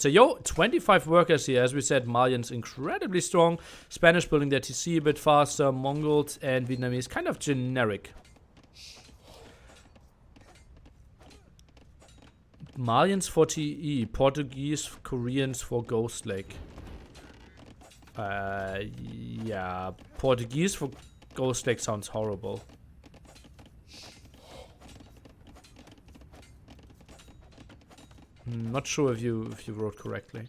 So, yo, 25 workers here. As we said, Malians incredibly strong. Spanish building their TC a bit faster. Mongols and Vietnamese kind of generic. Malians for TE. Portuguese, Koreans for Ghost Lake. Yeah. Portuguese for Ghost Lake sounds horrible. Not sure if you wrote correctly.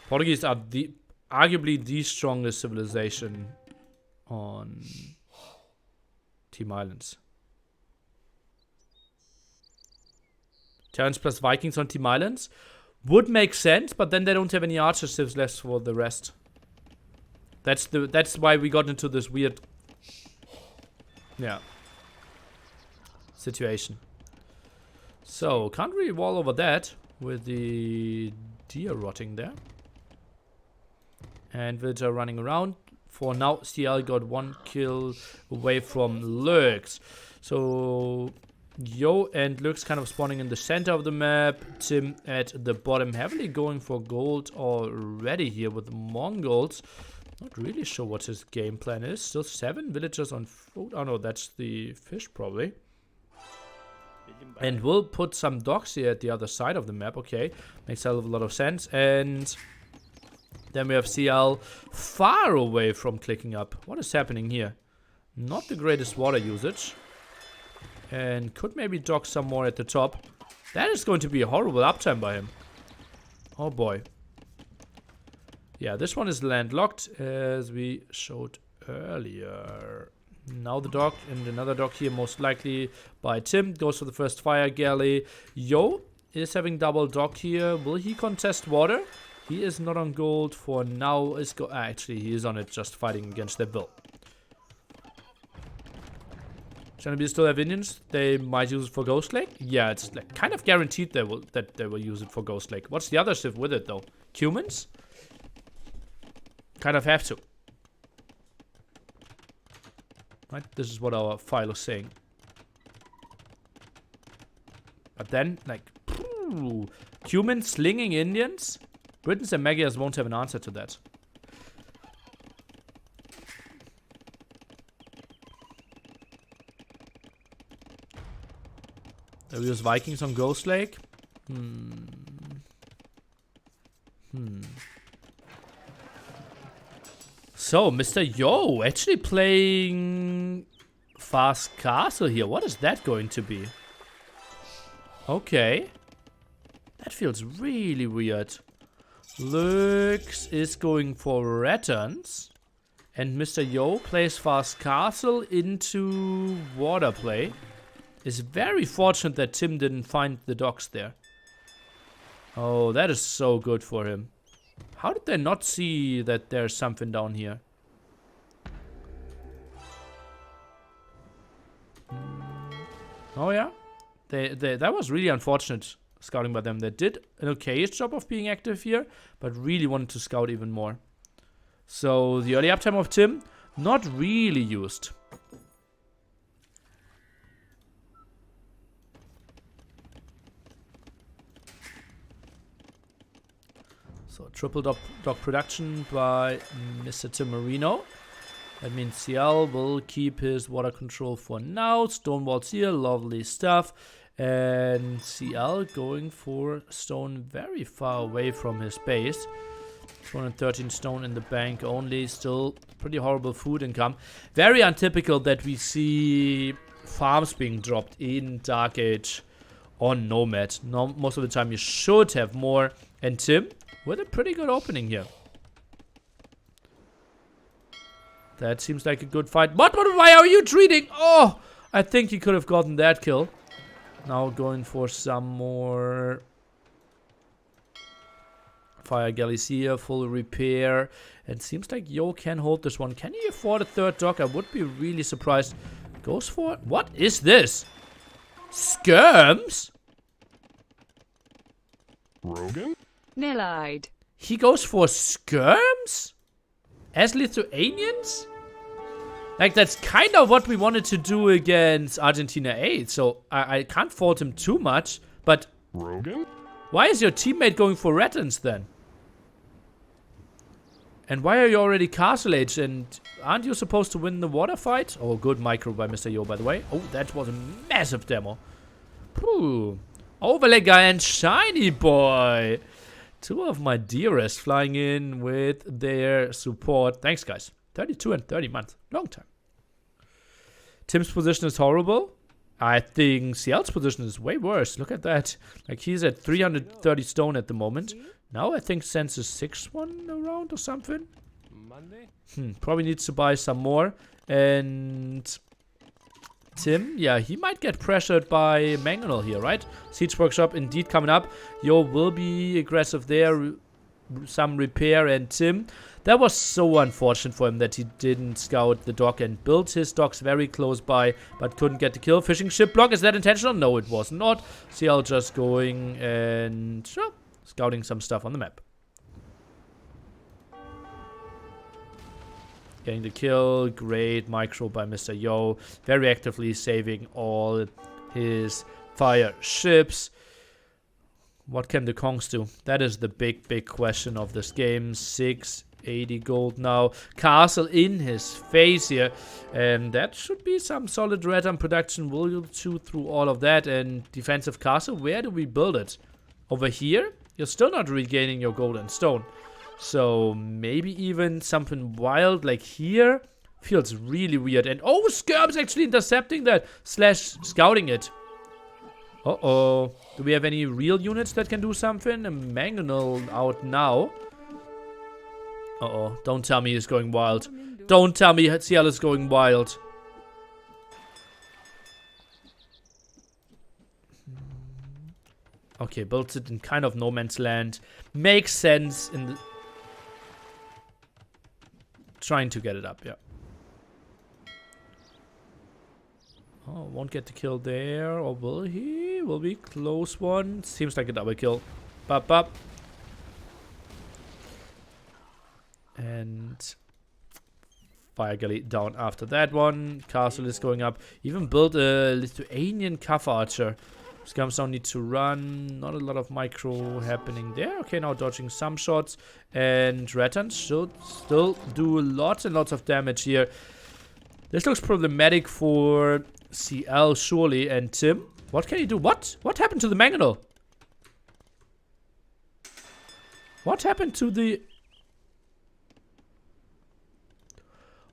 Portuguese are arguably the strongest civilization on Team Islands. Terrans plus Vikings on Team Islands would make sense, but then they don't have any archer civs left for the rest. That's why we got into this weird, situation. So, can't really wall over that with the deer rotting there. And villager running around. For now, CL got 1 kill away from Lurks. So, Yo and Lurks kind of spawning in the center of the map. Tim at the bottom, heavily going for gold already here with the Mongols. Not really sure what his game plan is. Still 7 villagers on food. Oh no, that's the fish probably. And we'll put some docks here at the other side of the map. Okay, makes a lot of sense. And then we have CL far away from clicking up. What is happening here? Not the greatest water usage. And could maybe dock some more at the top. That is going to be a horrible uptime by him. Oh boy. Yeah, this one is landlocked as we showed earlier. Now the dock and another dock here, most likely by Tim. Goes for the first fire galley. Yo is having double dock here. Will he contest water? He is not on gold for now. Actually, he is on it, just fighting against their bill. Shanabi still have Indians. They might use it for Ghost Lake. Yeah, it's like kind of guaranteed that they will use it for Ghost Lake. What's the other shift with it though? Humans? Kind of have to. Right, this is what our file is saying. But then, like, humans slinging Indians? Britons and Magyars won't have an answer to that. They will use Vikings on Ghost Lake. So, Mr. Yo actually playing Fast Castle here. What is that going to be? Okay. That feels really weird. Lurks is going for Returns. And Mr. Yo plays Fast Castle into water play. It's very fortunate that Tim didn't find the docks there. Oh, that is so good for him. How did they not see that there's something down here? Oh yeah? That was really unfortunate scouting by them. They did an okay job of being active here, but really wanted to scout even more. So the early uptime of Tim, not really used. So triple dock production by Mr. Tim Marino. That means CL will keep his water control for now. Stonewalls here, lovely stuff. And CL going for stone very far away from his base. 213 stone in the bank only. Still pretty horrible food income. Very untypical that we see farms being dropped in Dark Age on Nomad. No, most of the time you should have more. And Tim with a pretty good opening here. That seems like a good fight. What? Why are you treating? Oh, I think he could have gotten that kill. Now going for some more fire galleys here, full repair. And seems like Yo can hold this one. Can he afford a third dock? I would be really surprised. Goes for it. What is this? Skirms? Rogan? Nil-eyed. He goes for skirms? As Lithuanians? Like, that's kind of what we wanted to do against Argentina 8. So, I can't fault him too much. But Rogan? why is your teammate going for Ratans then? And why are you already Castle Age? And aren't you supposed to win the water fight? Oh, good micro by Mr. Yo, by the way. Oh, that was a massive demo. Pooh. Overlegger and Shiny Boy. Two of my dearest flying in with their support. Thanks, guys. 32 and 30 months. Long time. Tim's position is horrible. I think CL's position is way worse. Look at that. Like, he's at 330 stone at the moment. Now I think Sense is 6-1 around or something. Monday? Probably needs to buy some more. And Tim, yeah, he might get pressured by Mangonel here, right? Siege Workshop indeed coming up. Yo will be aggressive there. Some repair. And Tim, that was so unfortunate for him that he didn't scout the dock and build his docks very close by, but couldn't get the kill. Fishing ship block, is that intentional? No, it was not. CL just going and scouting some stuff on the map. Getting the kill. Great micro by Mr. Yo. Very actively saving all his fire ships. What can the Kongs do? That is the big question of this game. 680 gold now. Castle in his face here. And that should be some solid Radan production. Will chew through all of that. And defensive castle, where do we build it? Over here? You're still not regaining your gold and stone. So maybe even something wild like here feels really weird. And oh, Skirb is actually intercepting that / scouting it. Uh-oh. Do we have any real units that can do something? A Mangonel out now. Uh-oh. Don't tell me he's going wild. Don't tell me CL is going wild. Okay, builds it in kind of no man's land. Makes sense in the... Trying to get it up, yeah. Oh, won't get the kill there. Or will he? Will be close one. Seems like a double kill. Bop, bop. And... Fire Galley down after that one. Castle is going up. Even built a Lithuanian Cav Archer. Scums don't need to run. Not a lot of micro happening there. Okay, now dodging some shots. And Rattan should still do lots and lots of damage here. This looks problematic for CL, surely. And Tim, what can you do? What? What happened to the Mangonel? What happened to the...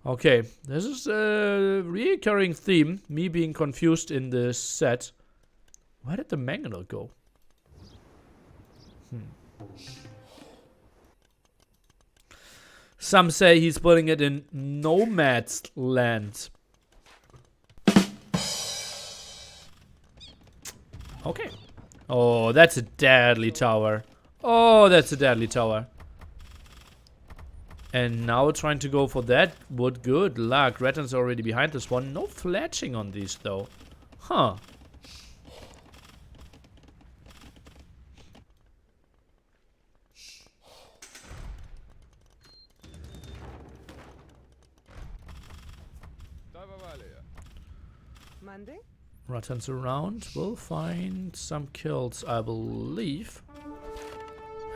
Okay, this is a recurring theme. Me being confused in this set. Where did the Mangonel go? Some say he's putting it in Nomad's Land. Okay. Oh, that's a deadly tower. Oh, that's a deadly tower. And now trying to go for that would good luck. Rattan's already behind this one. No fletching on these though. Huh. Monday? Rattan's around. We'll find some kills, I believe.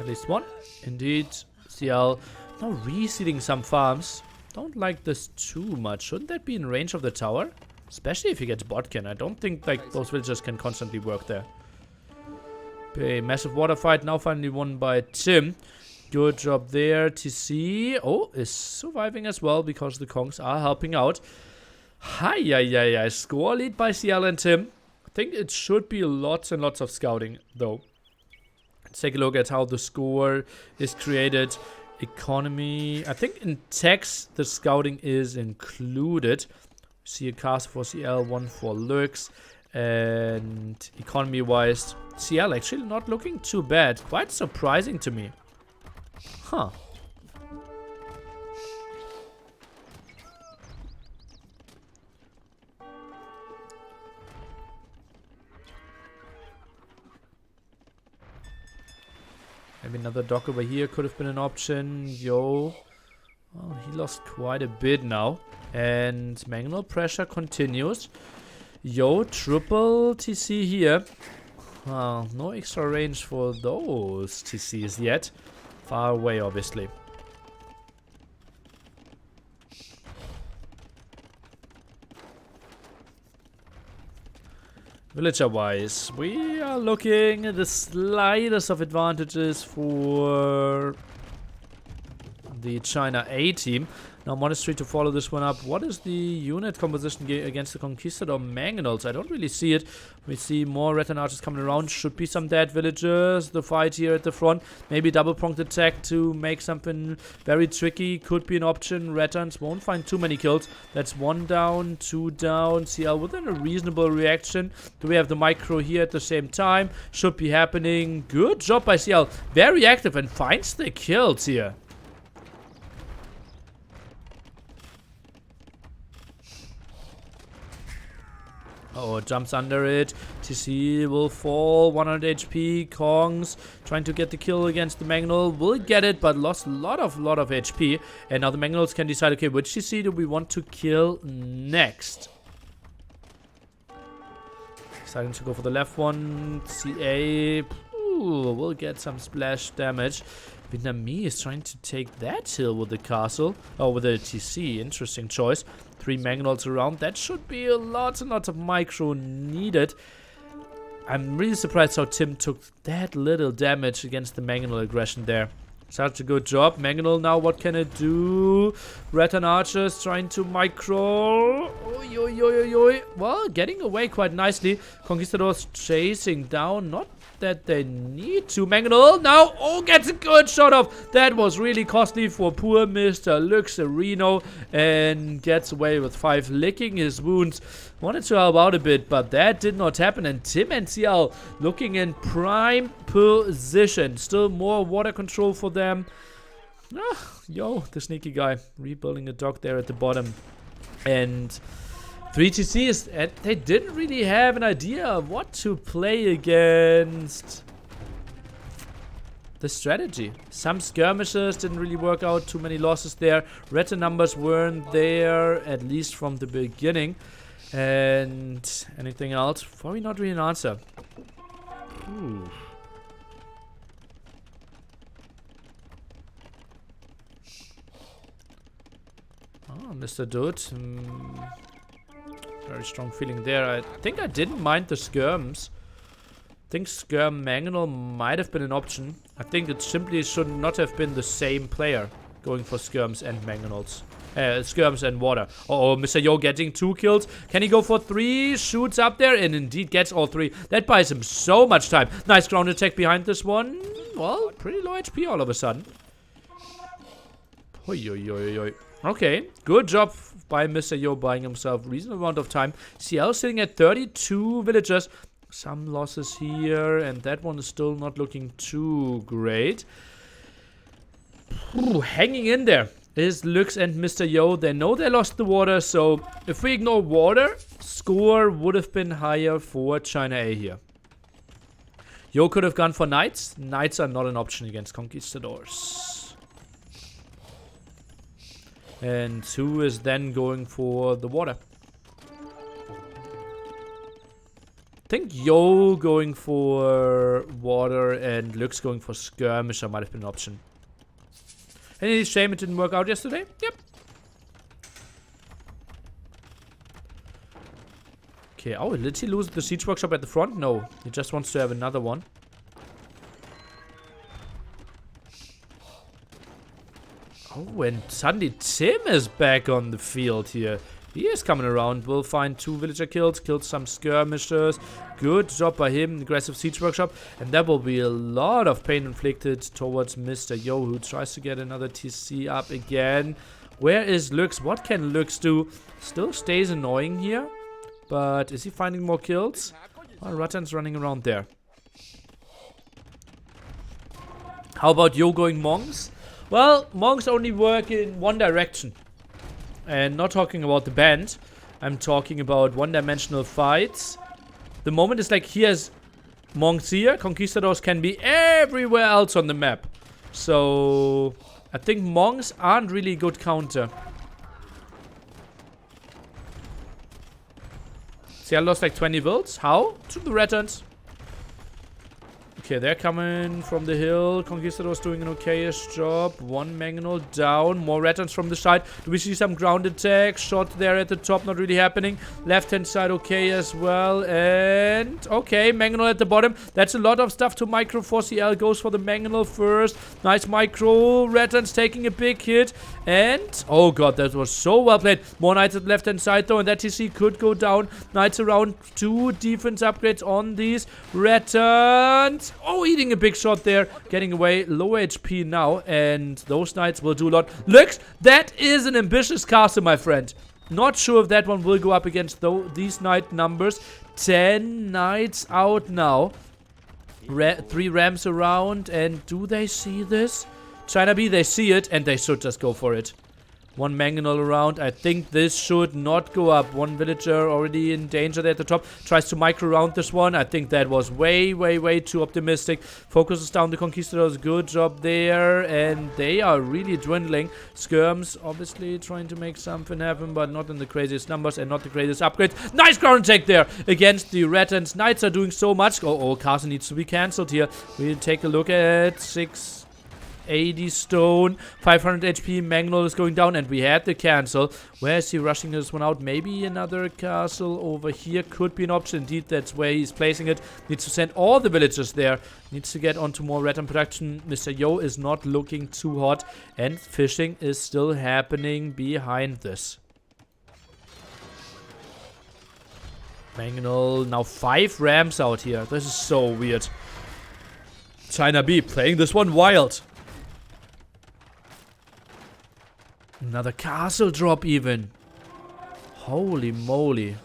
At least one. Indeed. CL now reseeding some farms. Don't like this too much. Shouldn't that be in range of the tower? Especially if he gets botkin. I don't think like those villagers can constantly work there. Okay, massive water fight. Now finally won by Tim. Good job there. TC. Oh, is surviving as well because the Kongs are helping out. Hi. Score lead by CL and Tim. I think it should be lots and lots of scouting though. Let's take a look at how the score is created. Economy. I think in text the scouting is included. See a cast for CL, one for Lurks. And economy wise, CL actually not looking too bad. Quite surprising to me. Huh. Maybe another dock over here could have been an option. Yo. Well, he lost quite a bit now. And Mangonel pressure continues. Yo, triple TC here. Well, no extra range for those TCs yet. Far away, obviously. Villager-wise, we are looking at the slightest of advantages for the China A team. Now Monastery to follow this one up. What is the unit composition against the Conquistador Mangonels? I don't really see it. We see more Rattan archers coming around. Should be some dead villagers. The fight here at the front. Maybe double-pronged attack to make something very tricky. Could be an option. Rattans won't find too many kills. That's 1 down, 2 down. CL within a reasonable reaction. Do we have the micro here at the same time? Should be happening. Good job by CL. Very active and finds the kills here. Oh, jumps under it. TC will fall. 100 HP. Kongs trying to get the kill against the Mangonel. Will get it, but lost a lot of HP. And now the Mangonels can decide, okay, which TC do we want to kill next? Deciding to go for the left one. CA will get some splash damage. Vietnamese is trying to take that hill with the castle. Oh, with the TC. Interesting choice. 3 Mangonels around. That should be lots and lots of micro needed. I'm really surprised how Tim took that little damage against the Mangonel aggression there. Such a good job. Mangonel now, what can it do? Rattan archers trying to micro. Oy, oy, oy, oy, oy. Well, getting away quite nicely. Conquistadors chasing down. Not that they need to. Mangonel now. Oh, gets a good shot off. That was really costly for poor Mr. Luxarino. And gets away with 5, licking his wounds. Wanted to help out a bit, but that did not happen. And Tim and CL looking in prime position. Still more water control for them. Yo, the sneaky guy. Rebuilding a dock there at the bottom. And 3 TCs, and they didn't really have an idea of what to play against the strategy. Some skirmishes didn't really work out, too many losses there. Rattan numbers weren't there, at least from the beginning. And anything else? Probably not really an answer. Ooh. Oh, Mr. Dude. Very strong feeling there. I think I didn't mind the skirms. I think Skirm Mangonel might have been an option. I think it simply should not have been the same player going for skirms and Mangonels. Skirms and water. Uh oh, Mr. Yo getting 2 kills. Can he go for 3? Shoots up there and indeed gets all 3. That buys him so much time. Nice ground attack behind this one. Well, pretty low HP all of a sudden. Oi, oi, oi, oi. Okay, good job by Mr. Yo buying himself a reasonable amount of time. CL sitting at 32 villagers. Some losses here, and that one is still not looking too great. Ooh, hanging in there is Lux and Mr. Yo. They know they lost the water, so if we ignore water, score would have been higher for China A here. Yo could have gone for knights. Knights are not an option against conquistadors. And 2 is then going for the water. I think Yo going for water and Lux going for skirmisher might have been an option. Any shame it didn't work out yesterday? Yep. Okay, oh, did he lose the siege workshop at the front? No, he just wants to have another one. Oh, and suddenly Tim is back on the field here. He is coming around. We'll find 2 villager kills. Killed some skirmishers. Good job by him. Aggressive siege workshop. And that will be a lot of pain inflicted towards Mr. Yo, who tries to get another TC up again. Where is Lux? What can Lux do? Still stays annoying here. But is he finding more kills? Oh, Rattan's running around there. How about Yo going monks? Well, monks only work in one direction. And not talking about the band. I'm talking about one-dimensional fights. The moment is like he has monks here. Conquistadors can be everywhere else on the map. So I think monks aren't really a good counter. See, I lost like 20 builds. How? To the Rattans. Okay, they're coming from the hill. Conquistador's doing an okayish job. One Mangonel down. More Rettons from the side. Do we see some ground attack? Shot there at the top, not really happening. Left-hand side okay as well. And okay, Mangonel at the bottom. That's a lot of stuff to micro for. CL goes for the Mangonel first. Nice micro. Rettons taking a big hit. And oh god, that was so well played. More Knights at the left-hand side though, and that TC could go down. Knights around 2 defense upgrades on these Rettons. Oh, eating a big shot there. Getting away. Low HP now. And those Knights will do a lot. Looks, that is an ambitious castle, my friend. Not sure if that one will go up against these Knight numbers. 10 Knights out now. 3 Rams around. And do they see this? China B, they see it. And they should just go for it. 1 Mangonel around. I think this should not go up. 1 villager already in danger there at the top. Tries to micro around this one. I think that was way, way, way too optimistic. Focuses down the Conquistadors. Good job there. And they are really dwindling. Skirms obviously trying to make something happen, but not in the craziest numbers and not the greatest upgrades. Nice ground attack there against the Rettons. Knights are doing so much. Oh, Castle needs to be cancelled here. We'll take a look at 680 stone, 500 HP. Mangonel is going down, and we had the cancel. Where is he rushing this one out? Maybe another castle over here could be an option. Indeed, that's where he's placing it. Needs to send all the villagers there. Needs to get onto more Rattan production. Mr. Yo is not looking too hot, and fishing is still happening behind this. Mangonel, now 5 Rams out here. This is so weird. China B playing this one wild. Another castle drop even. Holy moly.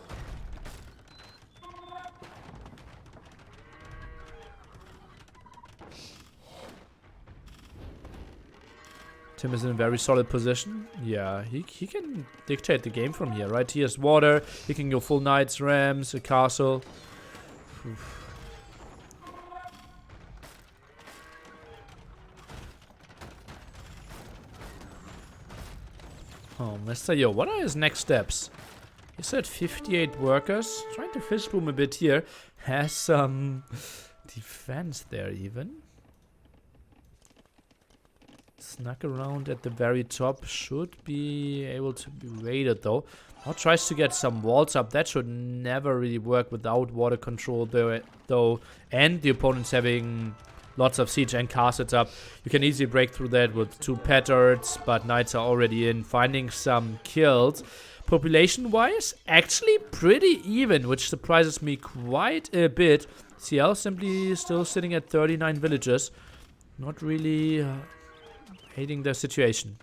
Tim is in a very solid position. Yeah, he can dictate the game from here, right? He has water. He can go full Knights, Rams, a castle. Oof. Oh, Mr. Yo, what are his next steps? He said 58 workers. Trying to fish boom a bit here. Has some defense there even. Snuck around at the very top. Should be able to be raided though. Now tries to get some walls up. That should never really work without water control though. And the opponent's having lots of siege and castles up. You can easily break through that with 2 petards, but Knights are already in. Finding some kills. Population-wise, actually pretty even, which surprises me quite a bit. CL simply still sitting at 39 villages. Not really hating their situation.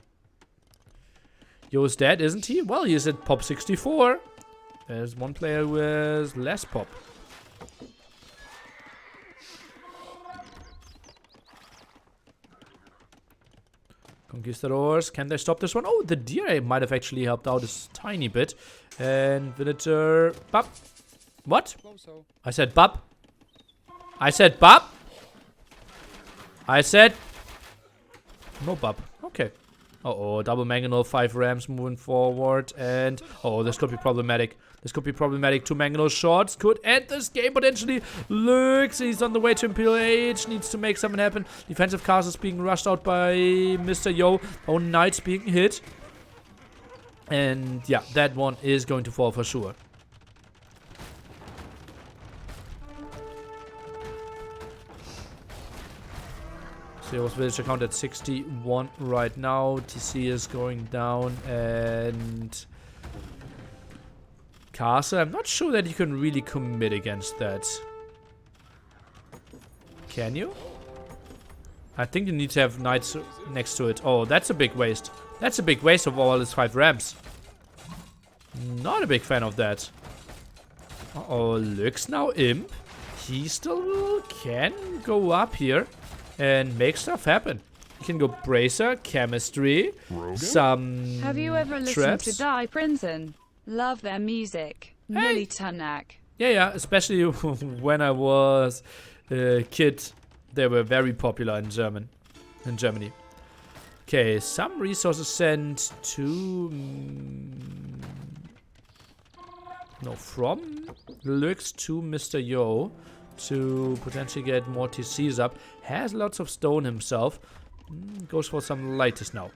Yo is dead, isn't he? Well, he's at pop 64. There's one player who has less pop. Conquistadors, can they stop this one? Oh, the deer might have actually helped out a tiny bit. And villager, bop. What? I said bop. I said bop. I said no bop. Okay. Uh-oh, double Mangonel, 5 Rams moving forward. And oh, this could be problematic. This could be problematic. 2 Mangonel shots could end this game potentially. Looks, he's on the way to Imperial Age. Needs to make something happen. Defensive castles being rushed out by Mr. Yo. Own Knights being hit. And yeah, that one is going to fall for sure. Zero's villager count at 61 right now. TC is going down and castle. I'm not sure that you can really commit against that. Can you? I think you need to have Knights next to it. Oh, that's a big waste. That's a big waste of all his 5 Rams. Not a big fan of that. Uh-oh, looks now Imp. He still can go up here and make stuff happen. You can go Bracer, Chemistry, some Have you ever listened traps. to Die Prinzen? Love their music. Millie Tanak. Yeah, especially when I was a kid. They were very popular in Germany. Okay, some resources sent to... from Lux to Mr. Yo. to potentially get more TCs up. Has lots of stone himself. Goes for some lightest now.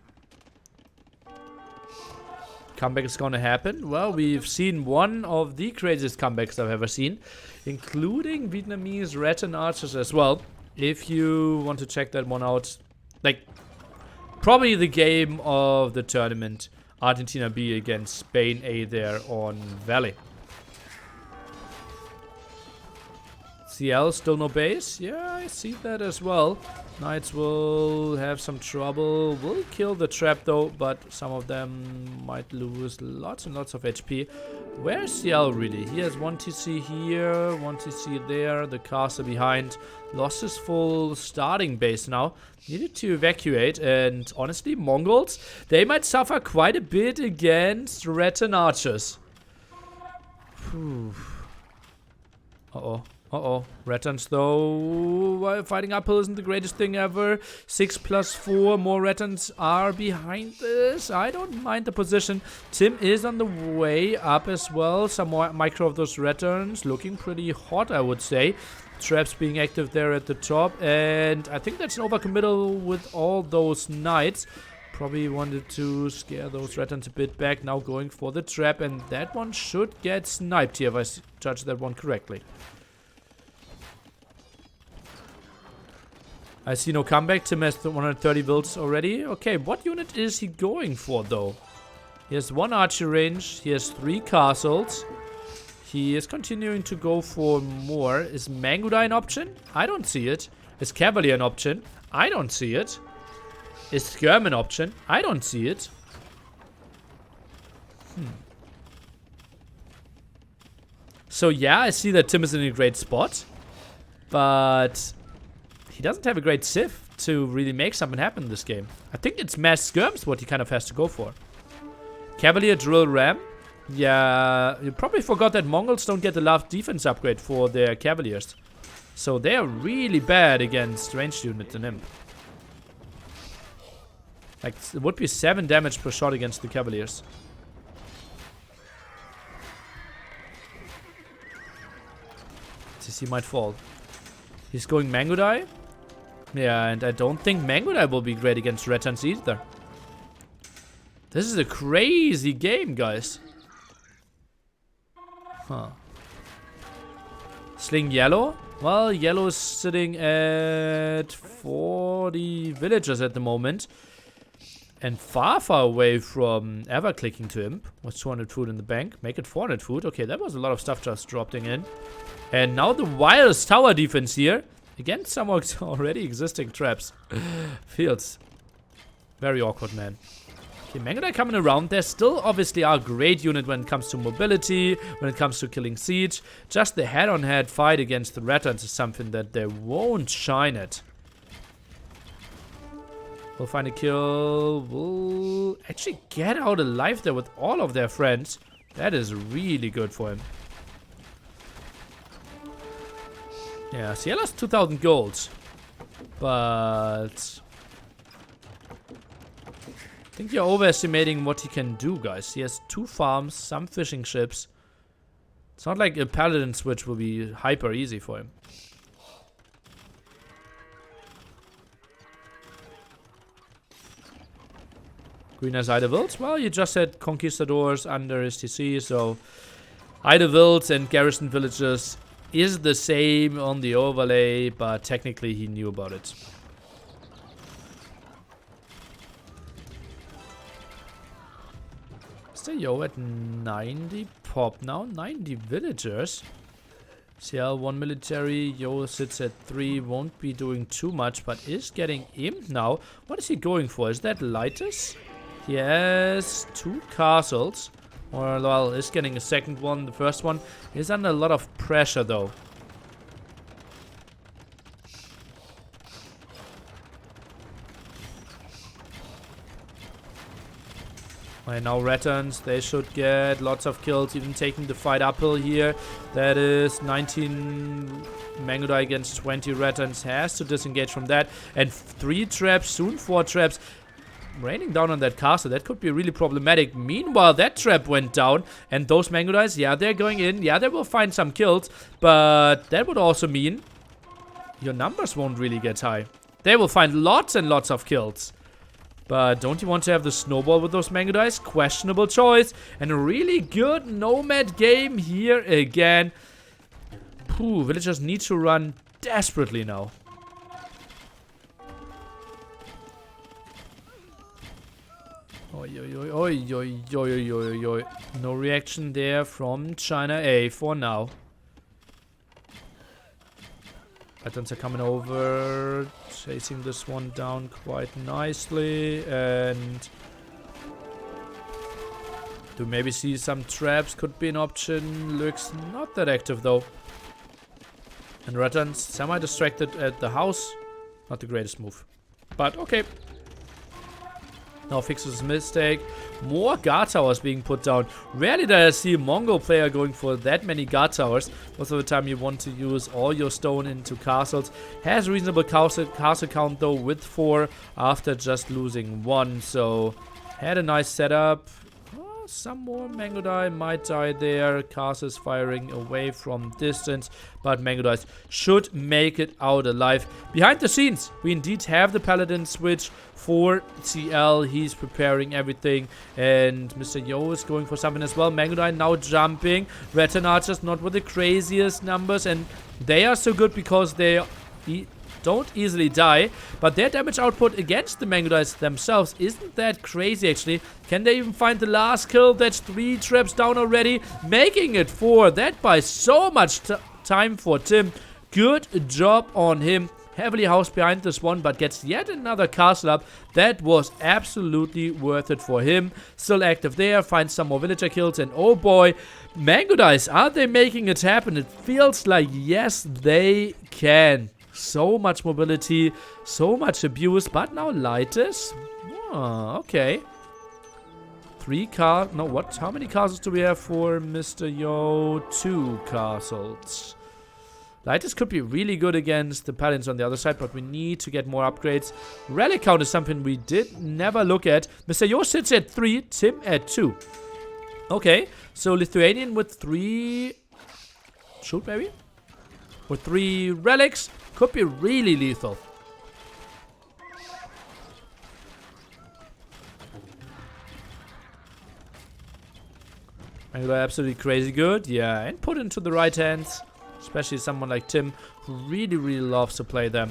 Comeback is gonna happen. Well, we've seen one of the craziest comebacks I've ever seen, including Vietnamese Rattan archers as well. If you want to check that one out, like, probably the game of the tournament. Argentina B against Spain A there on Valley. CL still no base? Yeah, I see that as well. Knights will have some trouble. Will kill the trap though, but some of them might lose lots and lots of HP. Where's CL really? He has 1 TC here, 1 TC there, the castle behind. Lost his full starting base now. Needed to evacuate, and honestly, Mongols, they might suffer quite a bit against Rattan archers. Uh-oh. Uh-oh. Rattans, though, fighting uphill isn't the greatest thing ever. 6+4. More Rattans are behind this. I don't mind the position. Tim is on the way up as well. Some more micro of those Rattans. Looking pretty hot, I would say. Traps being active there at the top. And I think that's an overcommittal with all those knights. Probably wanted to scare those Rattans a bit back. Now going for the trap. And that one should get sniped here if I judge that one correctly. I see no comeback. Tim has 130 builds already. Okay, what unit is he going for, though? He has 1 archer range. He has 3 castles. He is continuing to go for more. Is Mangudai an option? I don't see it. Is Cavalier an option? I don't see it. Is Skirm an option? I don't see it. So yeah, I see that Tim is in a great spot. But he doesn't have a great Civ to really make something happen in this game. I think it's mass skirms what he kind of has to go for. Cavalier, drill, ram. Yeah, you probably forgot that Mongols don't get the last defense upgrade for their cavaliers. So they are really bad against ranged units and imp. Like, it would be 7 damage per shot against the cavaliers. CC might fall. He's going Mangudai. Yeah, and I don't think Mangudai will be great against Rattans either. This is a crazy game, guys. Huh. Sling yellow? Well, yellow is sitting at 40 villagers at the moment. And far, far away from ever clicking to imp. What's 200 food in the bank? Make it 400 food. Okay, that was a lot of stuff just dropping in. And now the wildest tower defense here. Against some already existing traps. Feels very awkward, man. Okay, Mangudai coming around. They still obviously are a great unit when it comes to mobility, when it comes to killing siege. Just the head-on-head fight against the Rattans is something that they won't shine at. We'll find a kill. We'll actually get out alive there with all of their friends. That is really good for him. Yeah, CL has 2,000 golds. But I think you're overestimating what he can do, guys. He has 2 farms, some fishing ships. It's not like a paladin switch will be hyper easy for him. Green has Idlewild. Well, you just had conquistadors under his TC, so Idlewild and garrison villages is the same on the overlay, but technically he knew about it. Stay Yo at 90 pop now, 90 villagers. CL 1 military, Yo sits at 3, won't be doing too much, but is getting imp now. What is he going for? Is that Lightus? He has 2 castles. Or, well, is getting a second one. The first one is under a lot of pressure, though. Right now, Rattans, they should get lots of kills, even taking the fight uphill here. That is 19 Mangudai against 20 Rattans. Has to disengage from that. And 3 traps, soon 4 traps. raining down on that castle. That could be really problematic. Meanwhile, that trap went down. And those mango dice, yeah, they're going in. Yeah, they will find some kills. But that would also mean your numbers won't really get high. They will find lots and lots of kills. But don't you want to have the snowball with those mango dice? Questionable choice. And a really good nomad game here again. Phew, villagers need to run desperately now. Oi, oi, oi, oi, oi, oi, oi, oi. No reaction there from China A for now. Items are coming over, chasing this one down quite nicely, and do maybe see some traps, could be an option. Looks not that active though. And Rattan's semi-distracted at the house. Not the greatest move, but okay. Now fixes his mistake. More guard towers being put down. Rarely did I see a Mongol player going for that many guard towers. Most of the time you want to use all your stone into castles. Has reasonable castle count though with 4 after just losing 1. So had a nice setup. Some more Mango Die might die there. Castle is firing away from distance, but Mango Dice should make it out alive. Behind the scenes, we indeed have the Paladin switch for CL. He's preparing everything, and Mr. Yo is going for something as well. Mango Die now jumping. Rattan Archers not with the craziest numbers, and they are so good because they don't easily die, but their damage output against the Mango Dice themselves isn't that crazy actually. Can they even find the last kill? That's 3 traps down already, making it 4. That buys so much time for Tim. Good job on him. Heavily housed behind this one, but gets yet another castle up. That was absolutely worth it for him. Still active there, finds some more villager kills, and oh boy, Mango Dice, are they making it happen? It feels like yes, they can. So much mobility, so much abuse, but now Lytis. Oh, okay. 3 no, what? How many castles do we have for Mr. Yo? 2 castles. Lytis could be really good against the Paladins on the other side, but we need to get more upgrades. Relic count is something we did never look at. Mr. Yo sits at 3, Tim at 2. Okay, so Lithuanian with 3... Shoot, maybe? With 3 relics. Could be really lethal. Mango absolutely crazy good. Yeah, and put into the right hands. Especially someone like Tim who really, really loves to play them.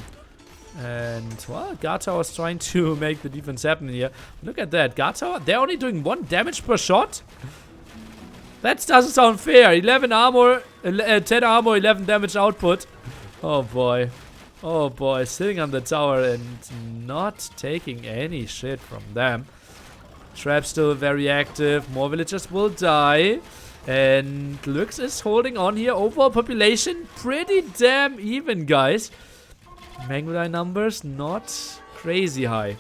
And, well, Guard Tower is trying to make the defense happen here. Look at that. Guard Tower, they're only doing 1 damage per shot? That doesn't sound fair. 11 armor, 10 armor, 11 damage output. Oh boy. Oh boy, sitting on the tower and not taking any shit from them. Trap still very active. More villagers will die. And Lux is holding on here. Overall population pretty damn even, guys. Mango Die numbers not crazy high.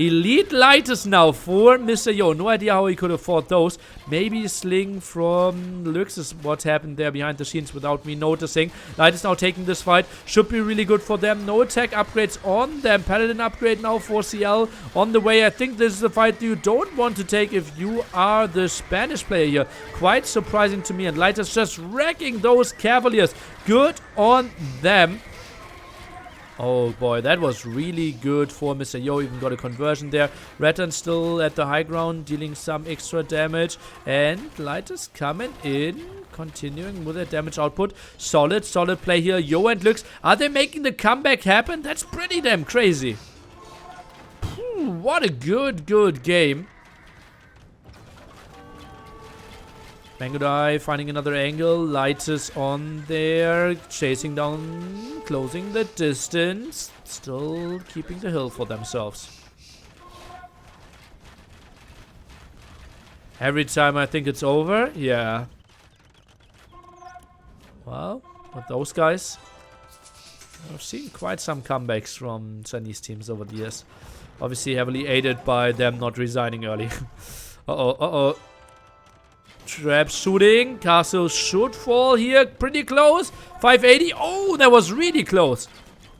Elite Lighters now for Mr. Yo. No idea how he could afford those. Maybe a sling from Lux is what happened there behind the scenes without me noticing. Light is now taking this fight. Should be really good for them. No attack upgrades on them. Paladin upgrade now for CL on the way. I think this is a fight you don't want to take if you are the Spanish player here. Quite surprising to me. And Light is just wrecking those Cavaliers. Good on them. Oh boy, that was really good for Mr. Yo. Even got a conversion there. Rattan still at the high ground, dealing some extra damage. And Light is coming in, continuing with their damage output. Solid play here. Yo and Lux, are they making the comeback happen? That's pretty damn crazy. What a good game. Mango Die finding another angle. Light is on there. Chasing down. Closing the distance. Still keeping the hill for themselves. Every time I think it's over. Yeah. Well, with those guys, I've seen quite some comebacks from Chinese teams over the years. Obviously heavily aided by them not resigning early. Uh-oh. Trap shooting. Castle should fall here. Pretty close. 580. Oh, that was really close.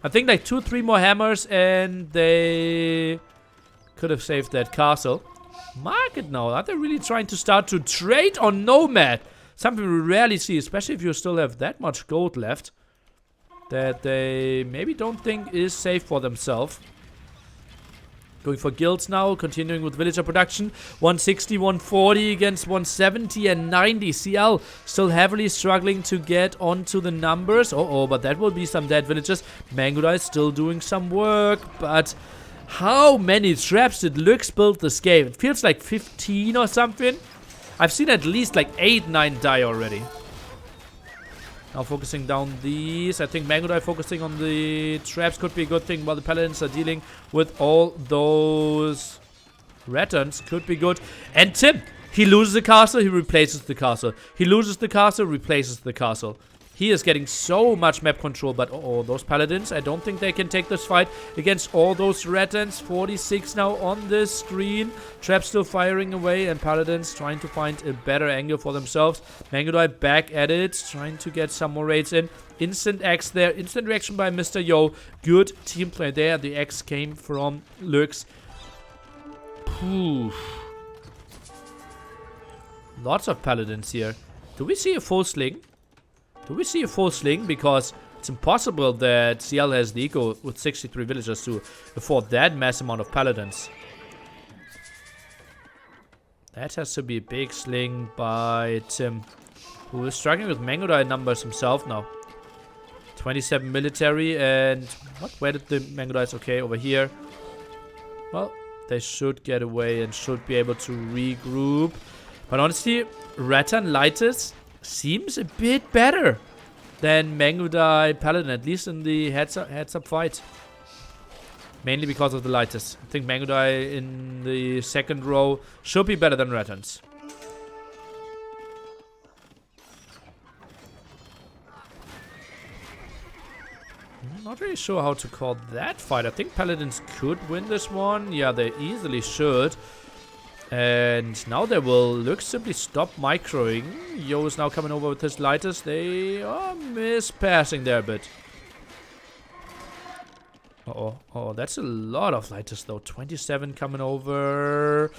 I think like 2-3 more hammers and they Could have saved that castle. Market now. Are they really trying to start to trade on Nomad? Something we rarely see, especially if you still have that much gold left. That they maybe don't think is safe for themselves. Going for guilds now, continuing with villager production. 160, 140 against 170 and 90. CL still heavily struggling to get onto the numbers. But that will be some dead villagers. Mangudai is still doing some work, but how many traps did Lux build this game? It feels like 15 or something. I've seen at least like 8, 9 die already. Now focusing down these. I think Mangudai focusing on the traps could be a good thing while the paladins are dealing with all those returns. Could be good. And Tim, he loses the castle, he replaces the castle. He loses the castle, replaces the castle. He is getting so much map control, but those paladins, I don't think they can take this fight against all those returns. 46 now on the screen. Traps still firing away, and paladins trying to find a better angle for themselves. Mangudai back at it, trying to get some more raids in. Instant X there, instant reaction by Mr. Yo. Good team play there. The X came from Lux. Poof. Lots of paladins here. Do we see a full sling? Do we see a full sling? Because it's impossible that CL has the eco with 63 villagers to afford that mass amount of paladins. That has to be a big sling by Tim, who is struggling with Mangudai numbers himself now. 27 military and... What? Where did the Mangudais? Okay, over here. Well, they should get away and should be able to regroup. But honestly, Rattan Lightus seems a bit better than Mangudai Paladin, at least in the heads-up fight. Mainly because of the Lightus. I think Mangudai in the second row should be better than Rattans. Not really sure how to call that fight. I think Paladins could win this one. Yeah, they easily should. And now they will look simply stop microing. Yo is now coming over with his Lightus. They are miss-passing there a bit. Oh, that's a lot of Lightus though. 27 coming over.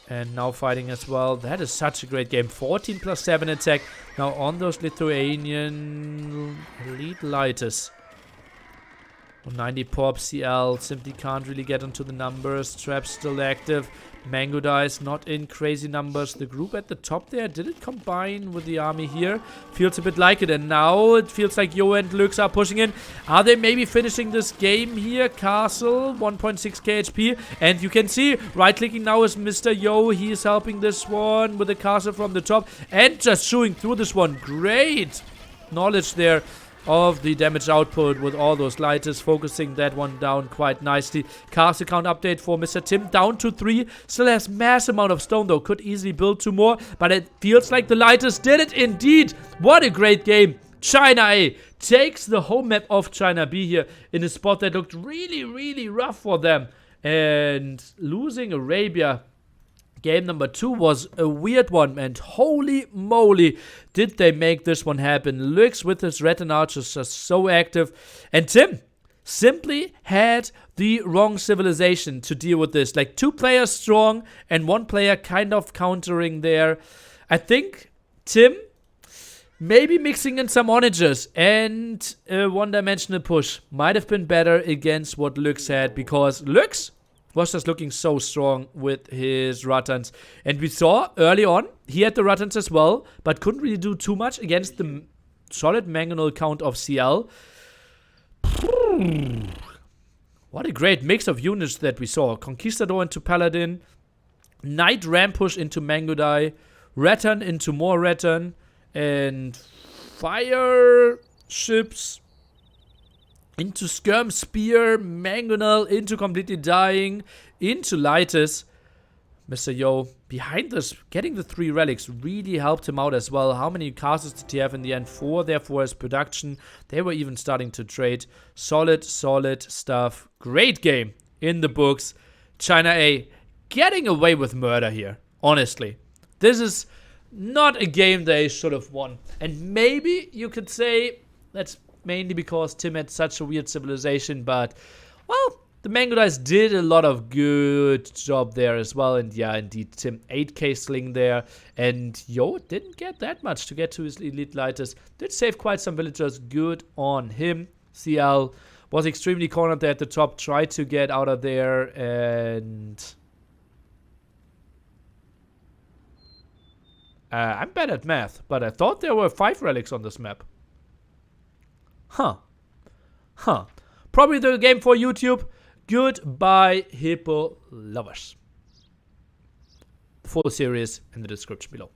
And now fighting as well. That is such a great game. 14 plus 7 attack. Now on those Lithuanian elite Lightus. 90 pop CL. Simply can't really get into the numbers. Traps still active. Mangudai is not in crazy numbers. The group at the top there, did it combine with the army here? Feels a bit like it. And now it feels like Yo and Lux are pushing in. Are they maybe finishing this game here? Castle, 1.6k HP. And you can see, right-clicking now is Mr. Yo. He is helping this one with the castle from the top. And just shooting through this one. Great knowledge there of the damage output with all those lighters, focusing that one down quite nicely. Castle count update for Mr. Tim, down to 3. Still has mass amount of stone though, could easily build 2 more, but it feels like the lighters did it indeed. What a great game. China A takes the home map of China B here in a spot that looked really, really rough for them. And losing Arabia game number 2 was a weird one, and holy moly did they make this one happen. Lux with his Red and Archers just so active, and Tim simply had the wrong civilization to deal with this. Like 2 players strong and 1 player kind of countering there. I think Tim maybe mixing in some onagers and a one-dimensional push might have been better against what Lux had, because Lux was just looking so strong with his Rattans. And we saw early on, he had the Rattans as well, but couldn't really do too much against the solid mangonel count of CL. What a great mix of units that we saw. Conquistador into Paladin, Knight Ram push into Mangudai, Rattan into more Rattan, and Fire Ships into Skirm Spear, Mangonel into completely dying, into Lightus. Mr. Yo, behind this, getting the 3 relics really helped him out as well. How many castles did he have in the end? 4, therefore his production. They were even starting to trade. Solid stuff. Great game in the books. China A getting away with murder here, honestly. This is not a game they should have won. And maybe you could say that's mainly because Tim had such a weird civilization, but, well, the Mango Dice did a lot of good job there as well. And yeah, indeed, Tim 8k sling there. And Yo didn't get that much to get to his Elite Lighters. Did save quite some villagers. Good on him. CL was extremely cornered there at the top. Tried to get out of there. And I'm bad at math, but I thought there were 5 relics on this map. Huh. Probably the game for YouTube. Goodbye, Hippo lovers. Full series in the description below.